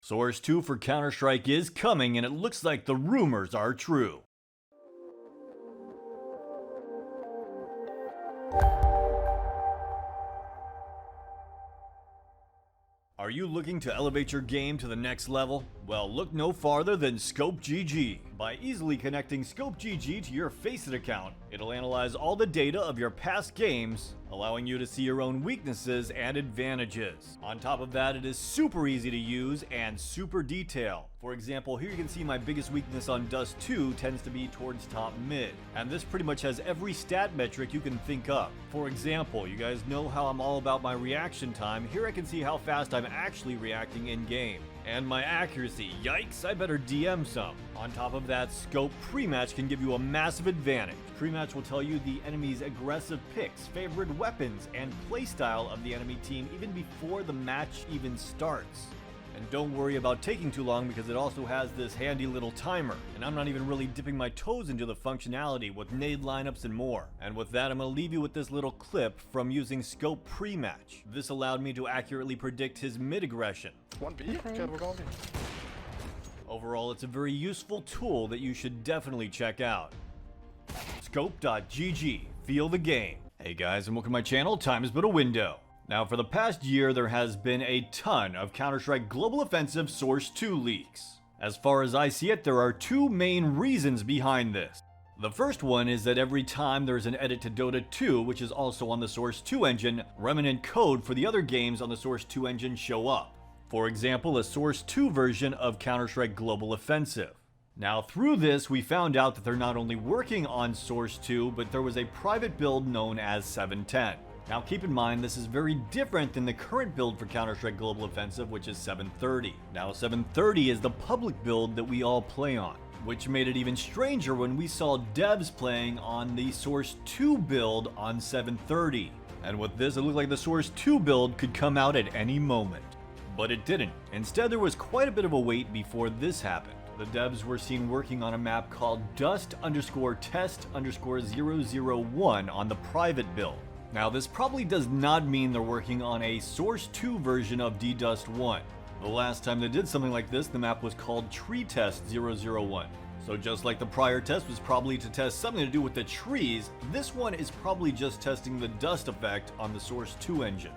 Source 2 for Counter-Strike is coming, and it looks like the rumors are true. Are you looking to elevate your game to the next level? Well, look no farther than ScopeGG. By easily connecting ScopeGG to your Faceit account, it'll analyze all the data of your past games, allowing you to see your own weaknesses and advantages. On top of that, it is super easy to use and super detailed. For example, here you can see my biggest weakness on Dust 2 tends to be towards top mid, and this pretty much has every stat metric you can think of. For example, you guys know how I'm all about my reaction time. Here I can see how fast I'm actually reacting in game. And my accuracy, yikes, I better DM some. On top of that, Scope Pre-Match can give you a massive advantage. Pre-Match will tell you the enemy's aggressive picks, favored weapons, and playstyle of the enemy team even before the match even starts. And don't worry about taking too long because it also has this handy little timer. And I'm not even really dipping my toes into the functionality with nade lineups and more. And with that, I'm going to leave you with this little clip from using Scope Pre-Match. This allowed me to accurately predict his mid-aggression. 1B? Okay, we're going B. Overall, it's a very useful tool that you should definitely check out. Scope.gg. Feel the game. Hey guys, and welcome to my channel. Time is but a window. Now, for the past year, there has been a ton of Counter-Strike Global Offensive Source 2 leaks. As far as I see it, there are two main reasons behind this. The first one is that every time there's an edit to Dota 2, which is also on the Source 2 engine, remnant code for the other games on the Source 2 engine show up. For example, a Source 2 version of Counter-Strike Global Offensive. Now, through this, we found out that they're not only working on Source 2, but there was a private build known as 710. Now keep in mind, this is very different than the current build for Counter-Strike Global Offensive, which is 730. Now 730 is the public build that we all play on, which made it even stranger when we saw devs playing on the Source 2 build on 730. And with this, it looked like the Source 2 build could come out at any moment. But it didn't. Instead, there was quite a bit of a wait before this happened. The devs were seen working on a map called Dust_Test_001 on the private build. Now, this probably does not mean they're working on a Source 2 version of D-Dust 1. The last time they did something like this, the map was called Tree Test 001. So just like the prior test was probably to test something to do with the trees, this one is probably just testing the dust effect on the Source 2 engine.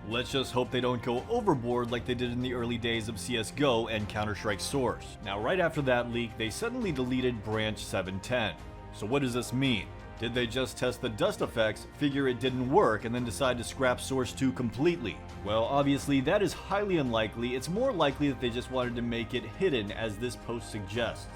Let's just hope they don't go overboard like they did in the early days of CSGO and Counter-Strike Source. Now, right after that leak, they suddenly deleted branch 710. So what does this mean? Did they just test the dust effects, figure it didn't work, and then decide to scrap Source 2 completely? Well, obviously that is highly unlikely. It's more likely that they just wanted to make it hidden, as this post suggests.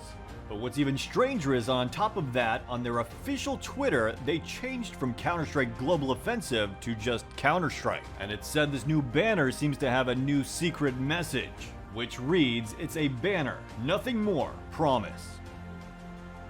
But what's even stranger is, on top of that, on their official Twitter, they changed from Counter-Strike Global Offensive to just Counter-Strike. And it said this new banner seems to have a new secret message, which reads, "It's a banner, nothing more, promise."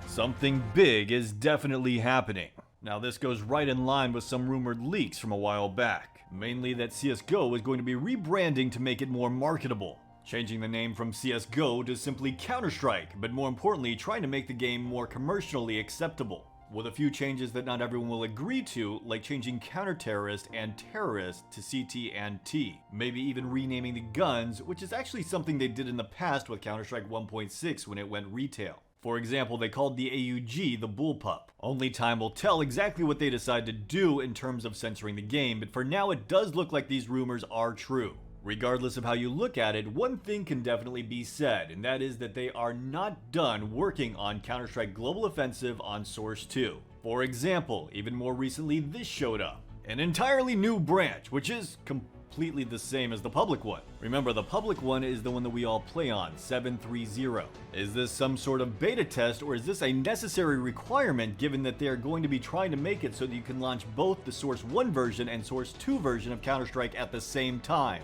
Something big is definitely happening. Now, this goes right in line with some rumored leaks from a while back. Mainly that CSGO is going to be rebranding to make it more marketable. Changing the name from CSGO to simply Counter-Strike, but more importantly, trying to make the game more commercially acceptable. With a few changes that not everyone will agree to, like changing Counter-Terrorist and Terrorist to CT and T. Maybe even renaming the guns, which is actually something they did in the past with Counter-Strike 1.6 when it went retail. For example, they called the AUG the Bullpup. Only time will tell exactly what they decide to do in terms of censoring the game, but for now it does look like these rumors are true. Regardless of how you look at it, one thing can definitely be said, and that is that they are not done working on Counter-Strike Global Offensive on Source 2. For example, even more recently this showed up. An entirely new branch, which is completely the same as the public one. Remember, the public one is the one that we all play on, 730. Is this some sort of beta test, or is this a necessary requirement given that they are going to be trying to make it so that you can launch both the Source 1 version and Source 2 version of Counter-Strike at the same time?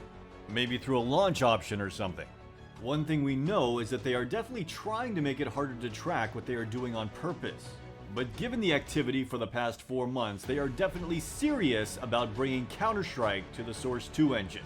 Maybe through a launch option or something. One thing we know is that they are definitely trying to make it harder to track what they are doing on purpose. But given the activity for the past 4 months, they are definitely serious about bringing Counter-Strike to the Source 2 engine.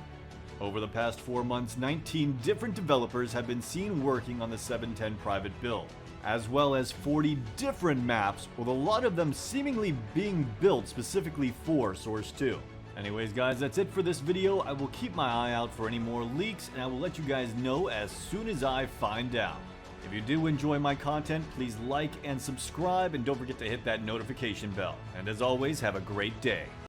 Over the past 4 months, 19 different developers have been seen working on the 710 private build, as well as 40 different maps, with a lot of them seemingly being built specifically for Source 2. Anyways guys, that's it for this video. I will keep my eye out for any more leaks, and I will let you guys know as soon as I find out. If you do enjoy my content, please like and subscribe, and don't forget to hit that notification bell. And as always, have a great day.